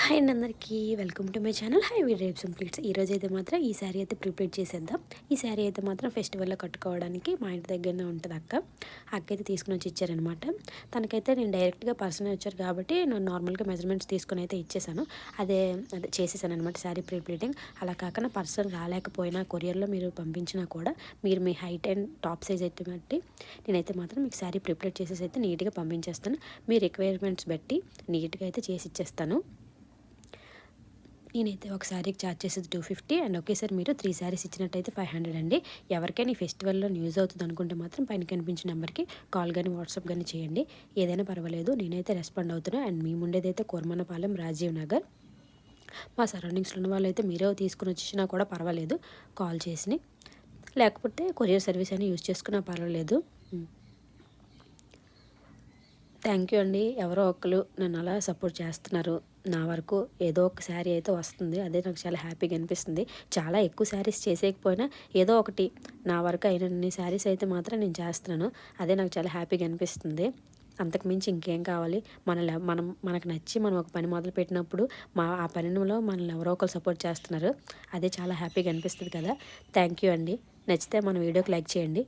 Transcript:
Hi అండి అందరికీ welcome to my channel hi V wraps and pleats. ఈరోజు అయితే మాత్రం ఈ శారీ అయితే ప్రిపేర్ చేసేద్దాం. ఈ శారీ అయితే మాత్రం ఫెస్టివల్లో కట్టుకోవడానికి మా ఇంటి దగ్గరనే ఉంటుంది అక్క అయితే తీసుకుని వచ్చి ఇచ్చారనమాట. తనకైతే నేను డైరెక్ట్గా పర్సన్ వచ్చారు కాబట్టి నేను నార్మల్గా మెజర్మెంట్స్ తీసుకుని అయితే ఇచ్చేసాను. అదే చేసేసాను అనమాట శారీ ప్రిప్లీటింగ్. అలా కాకుండా పర్సన్ రాలేకపోయినా కొరియర్లో మీరు పంపించినా కూడా మీరు మీ హైట్ అండ్ టాప్ సైజ్ అయితే బట్టి నేనైతే మాత్రం మీకు శారీ ప్రిపేర్ చేసేసి అయితే నీట్గా పంపించేస్తాను. మీ రిక్వైర్మెంట్స్ బట్టి నీట్గా అయితే చేసి ఇచ్చేస్తాను. నేనైతే ఒక శారీకి ఛార్జ్ చేసేది 250 అండ్ ఒకేసారి మీరు 3 శారీస్ ఇచ్చినట్టయితే 500 అండి. ఎవరికైనా ఈ ఫెస్టివల్లో యూజ్ అవుతుంది అనుకుంటే మాత్రం పైన కనిపించిన నెంబర్కి కాల్ కానీ వాట్సాప్ కానీ చేయండి. ఏదైనా పర్వాలేదు, నేనైతే రెస్పాండ్ అవుతున్నాను. అండ్ మీ ఉండేదైతే కోరమన్నపాలెం రాజీవ్ నగర్. మా సరౌండింగ్స్లో ఉన్న వాళ్ళు అయితే మీరే తీసుకుని వచ్చినా కూడా పర్వాలేదు, కాల్ చేసి. లేకపోతే కొరియర్ సర్వీస్ అని యూజ్ చేసుకున్నా పర్వాలేదు. థ్యాంక్ యూ అండి. ఎవరో ఒకరు నన్ను అలా సపోర్ట్ చేస్తున్నారు. నా వరకు ఏదో ఒక శారీ అయితే వస్తుంది, అదే నాకు చాలా హ్యాపీగా అనిపిస్తుంది. చాలా ఎక్కువ శారీస్ చేసేయకపోయినా ఏదో ఒకటి నా వరకు అయినన్ని శారీస్ అయితే మాత్రం నేను చేస్తున్నాను. అదే నాకు చాలా హ్యాపీగా అనిపిస్తుంది. అంతకుమించి ఇంకేం కావాలి? మనకు నచ్చి మనం ఒక పని మొదలు పెట్టినప్పుడు ఆ పనిలో మనల్ని ఎవరో ఒకరు సపోర్ట్ చేస్తున్నారు. అదే చాలా హ్యాపీగా అనిపిస్తుంది కదా. థ్యాంక్ యూ అండి. నచ్చితే మన వీడియోకి లైక్ చేయండి.